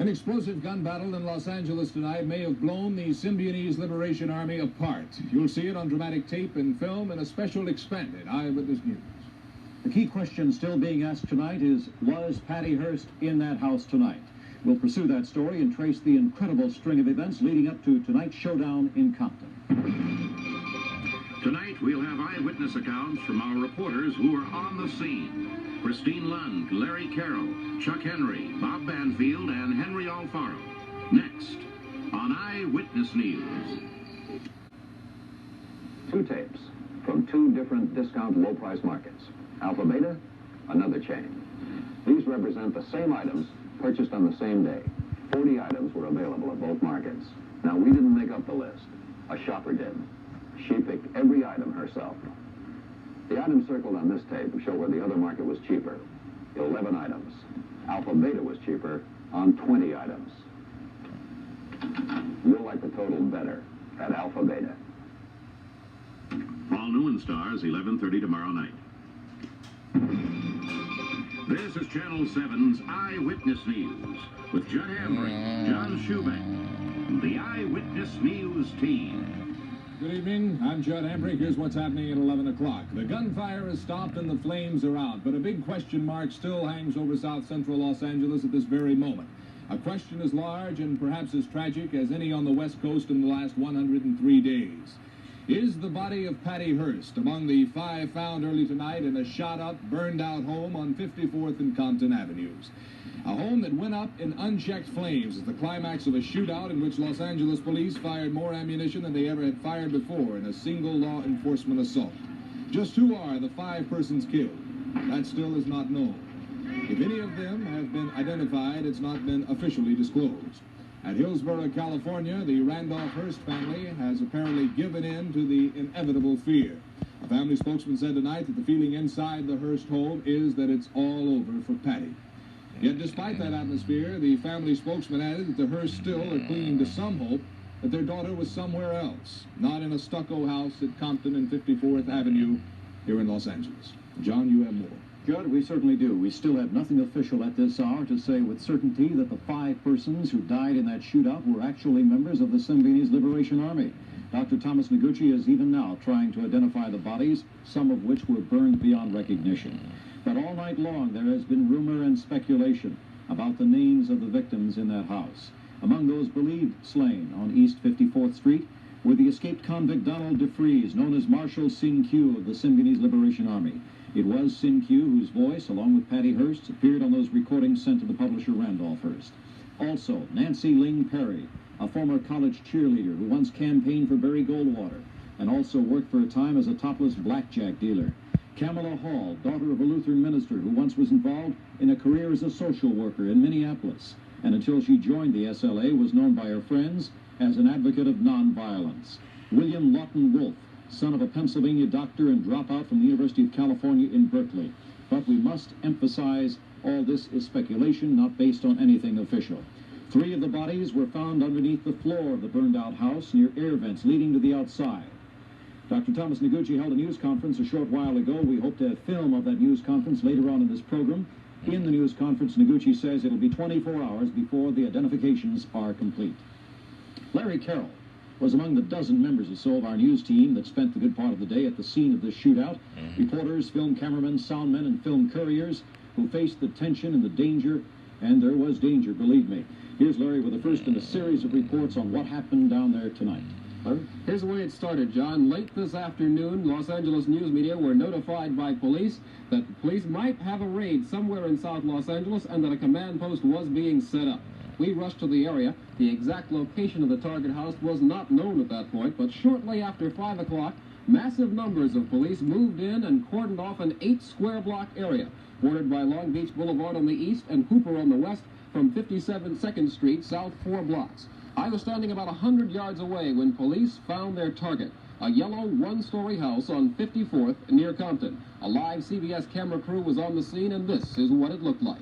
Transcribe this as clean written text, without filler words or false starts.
An explosive gun battle in Los Angeles tonight may have blown the Symbionese Liberation Army apart. You'll see it on dramatic tape and film in a special expanded Eyewitness News. The key question still being asked tonight is, was Patty Hearst in that house tonight? We'll pursue that story and trace the incredible string of events leading up to tonight's showdown in Compton. Tonight, we'll have eyewitness accounts from our reporters who are on the scene. Christine Lund, Larry Carroll, Chuck Henry, Bob Banfield, and Henry Alfaro. Next, on Eyewitness News. Two tapes from two different discount low-price markets. Alpha Beta, another chain. These represent the same items purchased on the same day. 40 items were available at both markets. Now, we didn't make up the list. A shopper did. She picked every item herself. The items circled on this tape show where the other market was cheaper. 11 items. Alpha Beta was cheaper on 20 items. You'll like the total better at Alpha Beta. All new and stars, 11:30 tomorrow night. This is Channel 7's Eyewitness News with Judd Hambrick, John Schubeck, and the Eyewitness News team. Good evening, I'm Judd Hambrick. Here's what's happening at 11 o'clock. The gunfire has stopped and the flames are out, but a big question mark still hangs over south central Los Angeles at this very moment. A question as large and perhaps as tragic as any on the West Coast in the last 103 days. Is the body of Patty Hearst among the 5 found early tonight in a shot-up, burned-out home on 54th and Compton Avenues? A home that went up in unchecked flames as the climax of a shootout in which Los Angeles police fired more ammunition than they ever had fired before in a single law enforcement assault. Just who are the 5 persons killed? That still is not known. If any of them have been identified, it's not been officially disclosed. At Hillsborough, California, the Randolph Hearst family has apparently given in to the inevitable fear. A family spokesman said tonight that the feeling inside the Hearst home is that it's all over for Patty. Yet despite that atmosphere, the family spokesman added that the Hearsts still are clinging to some hope that their daughter was somewhere else, not in a stucco house at Compton and 54th Avenue here in Los Angeles. John, you have more. Judd, we certainly do. We still have nothing official at this hour to say with certainty that the 5 persons who died in that shootout were actually members of the Symbionese Liberation Army. Dr. Thomas Noguchi is even now trying to identify the bodies, some of which were burned beyond recognition. But all night long there has been rumor and speculation about the names of the victims in that house. Among those believed slain on East 54th Street were the escaped convict Donald DeFries, known as Marshal Sin Q of the Symbionese Liberation Army. It was Sin Q whose voice, along with Patty Hearst, appeared on those recordings sent to the publisher Randolph Hearst. Also, Nancy Ling Perry, a former college cheerleader who once campaigned for Barry Goldwater and also worked for a time as a topless blackjack dealer. Kamala Hall, daughter of a Lutheran minister who once was involved in a career as a social worker in Minneapolis, and until she joined the SLA was known by her friends as an advocate of nonviolence. William Lawton Wolf, son of a Pennsylvania doctor and dropout from the University of California in Berkeley. But we must emphasize all this is speculation, not based on anything official. 3 of the bodies were found underneath the floor of the burned-out house near air vents leading to the outside. Dr. Thomas Noguchi held a news conference a short while ago. We hope to have film of that news conference later on in this program. In the news conference, Noguchi says it'll be 24 hours before the identifications are complete. Larry Carroll was among the dozen members or so of our news team that spent the good part of the day at the scene of this shootout. Reporters, film cameramen, soundmen, and film couriers who faced the tension and the danger, and there was danger, believe me. Here's Larry with the first in a series of reports on what happened down there tonight. Here's the way it started, John. Late this afternoon, Los Angeles news media were notified by police that the police might have a raid somewhere in South Los Angeles and that a command post was being set up. We rushed to the area. The exact location of the target house was not known at that point, but shortly after 5 o'clock, massive numbers of police moved in and cordoned off an 8-square-block area, bordered by Long Beach Boulevard on the east and Hooper on the west from 57th Street south 4 blocks. I was standing about 100 yards away when police found their target, a yellow 1-story house on 54th near Compton. A live CBS camera crew was on the scene, and this is what it looked like.